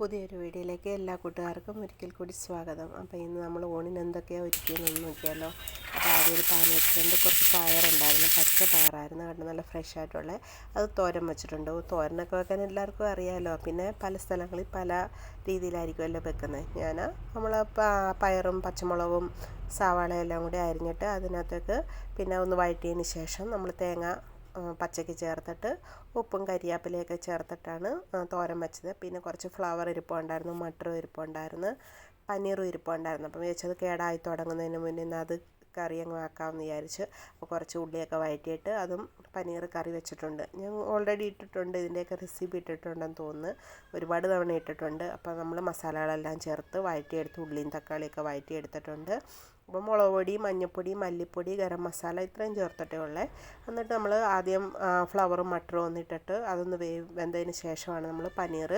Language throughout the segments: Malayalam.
പുതിയൊരു വീഡിയോയിലേക്ക് എല്ലാ കൂട്ടുകാർക്കും ഒരിക്കൽ കൂടി സ്വാഗതം. അപ്പോൾ ഇന്ന് നമ്മൾ ഊണിന് എന്തൊക്കെയാണ് ഒരുക്കിയെന്നൊന്ന് നോക്കിയാലോ. അപ്പോൾ ആദ്യം ഒരു പാൻ വെച്ചിട്ടുണ്ട്. കുറച്ച് പയറുണ്ടായിരുന്നു, പച്ച പയറായിരുന്നു, കണ്ട് നല്ല ഫ്രഷ് ആയിട്ടുള്ള. അത് തോരൻ വെച്ചിട്ടുണ്ട്. തോരനൊക്കെ വെക്കാൻ എല്ലാവർക്കും അറിയാമല്ലോ. പിന്നെ പല സ്ഥലങ്ങളിൽ പല രീതിയിലായിരിക്കുമല്ലോ വെക്കുന്നത്. നമ്മൾ പയറും പച്ചമുളകും സവാളയെല്ലാം കൂടി അരിഞ്ഞിട്ട് അതിനകത്തേക്ക് പിന്നെ ഒന്ന് വഴറ്റിയതിന് ശേഷം നമ്മൾ തേങ്ങ പച്ചയ്ക്ക് ചേർത്തിട്ട് ഉപ്പും കരിയാപ്പിലയൊക്കെ ചേർത്തിട്ടാണ് തോരൻ വെച്ചത്. പിന്നെ കുറച്ച് ഫ്ലവർ ഇരിപ്പുണ്ടായിരുന്നു, മട്ടർ ഇരിപ്പുണ്ടായിരുന്നു, പനീറും ഇരിപ്പുണ്ടായിരുന്നു. അപ്പം വെച്ചത് കേടായി തുടങ്ങുന്നതിന് മുന്നേ അത് കറി അങ്ങ് ആക്കാമെന്ന് വിചാരിച്ച് അപ്പോൾ കുറച്ച് ഉള്ളിയൊക്കെ വഴറ്റിയിട്ട് അതും പനീർ കറി വെച്ചിട്ടുണ്ട്. ഞാൻ ഓൾറെഡി ഇട്ടിട്ടുണ്ട്, ഇതിൻ്റെയൊക്കെ റെസിപ്പി ഇട്ടിട്ടുണ്ടെന്ന് തോന്നുന്നു, ഒരുപാട് തവണ ഇട്ടിട്ടുണ്ട്. അപ്പോൾ നമ്മൾ മസാലകളെല്ലാം ചേർത്ത് വഴറ്റിയെടുത്ത് ഉള്ളിയും തക്കാളിയൊക്കെ വഴറ്റിയെടുത്തിട്ടുണ്ട്. അപ്പോൾ മുളക് പൊടി, മഞ്ഞൾപ്പൊടി, മല്ലിപ്പൊടി, ഗരം മസാല ഇത്രയും ചേർത്തിട്ടേ ഉള്ളേ. എന്നിട്ട് നമ്മൾ ആദ്യം ഫ്ലവറും മട്ടറും ഒന്നിട്ടിട്ട് അതൊന്ന് വെന്തതിന് ശേഷമാണ് നമ്മൾ പനീർ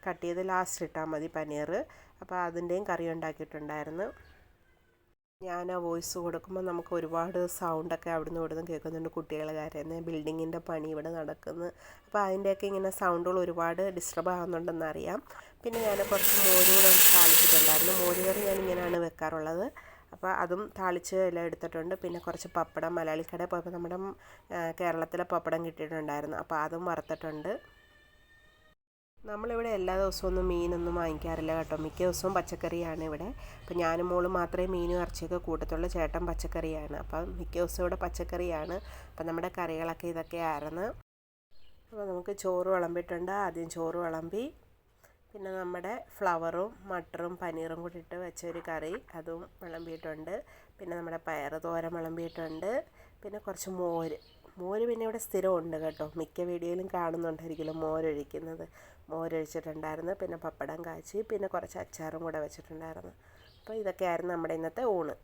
കട്ട് ചെയ്ത് ലാസ്റ്റ് ഇട്ടാൽ മതി പനീർ. അപ്പോൾ അതിൻ്റെയും കറി ഉണ്ടാക്കിയിട്ടുണ്ടായിരുന്നു. ഞാൻ ആ വോയിസ് കൊടുക്കുമ്പോൾ നമുക്ക് ഒരുപാട് സൗണ്ടൊക്കെ അവിടുന്ന് ഇവിടുന്ന് കേൾക്കുന്നുണ്ട്. കുട്ടികൾ കരയുന്നത്, ബിൽഡിങ്ങിൻ്റെ പണി ഇവിടെ നടക്കുന്നു. അപ്പോൾ അതിൻ്റെയൊക്കെ ഇങ്ങനെ സൗണ്ടുകൾ ഒരുപാട് ഡിസ്റ്റർബ് ആകുന്നുണ്ടെന്നറിയാം. പിന്നെ ഞാൻ കുറച്ച് മോരുകൂടെ താളിച്ചിട്ടുണ്ടായിരുന്നു. മോരുകറി ഞാൻ ഇങ്ങനെയാണ് വെക്കാറുള്ളത്. അപ്പോൾ അതും താളിച്ച് എല്ലാം എടുത്തിട്ടുണ്ട്. പിന്നെ കുറച്ച് പപ്പടം മലയാളിക്കടയിൽ പോയപ്പോൾ നമ്മുടെ കേരളത്തിലെ പപ്പടം കിട്ടിയിട്ടുണ്ടായിരുന്നു. അപ്പോൾ അതും വറുത്തിട്ടുണ്ട്. നമ്മളിവിടെ എല്ലാ ദിവസവും ഒന്നും മീനൊന്നും വാങ്ങിക്കാറില്ല കേട്ടോ. മിക്ക ദിവസവും പച്ചക്കറിയാണ് ഇവിടെ. അപ്പോൾ ഞാനും മോളും മാത്രമേ മീനും ഇറച്ചിയൊക്കെ കൂട്ടത്തുള്ളൂ. ചേട്ടൻ പച്ചക്കറിയാണ്. അപ്പം മിക്ക ദിവസവും ഇവിടെ പച്ചക്കറിയാണ്. അപ്പം നമ്മുടെ കറികളൊക്കെ ഇതൊക്കെയായിരുന്നു. അപ്പോൾ നമുക്ക് ചോറ് വിളമ്പിയിട്ടുണ്ട്. ആദ്യം ചോറ് വിളമ്പി, പിന്നെ നമ്മുടെ ഫ്ലവറും മട്ടറും പനീറും കൂടി ഇട്ട് വെച്ചൊരു കറി അതും വിളമ്പിയിട്ടുണ്ട്. പിന്നെ നമ്മുടെ പയർ തോരൻ വിളമ്പിയിട്ടുണ്ട്. പിന്നെ കുറച്ച് മോര് പിന്നെ ഇവിടെ സ്ഥിരമുണ്ട് കേട്ടോ. മിക്ക വീഡിയോയിലും കാണുന്നുണ്ടായിരിക്കുമല്ലോ മോരൊഴിച്ചിട്ടുണ്ടായിരുന്നു. പിന്നെ പപ്പടം കാച്ചി, പിന്നെ കുറച്ച് അച്ചാറും കൂടെ വെച്ചിട്ടുണ്ടായിരുന്നു. അപ്പോൾ ഇതൊക്കെയായിരുന്നു നമ്മുടെ ഇന്നത്തെ ഊണ്.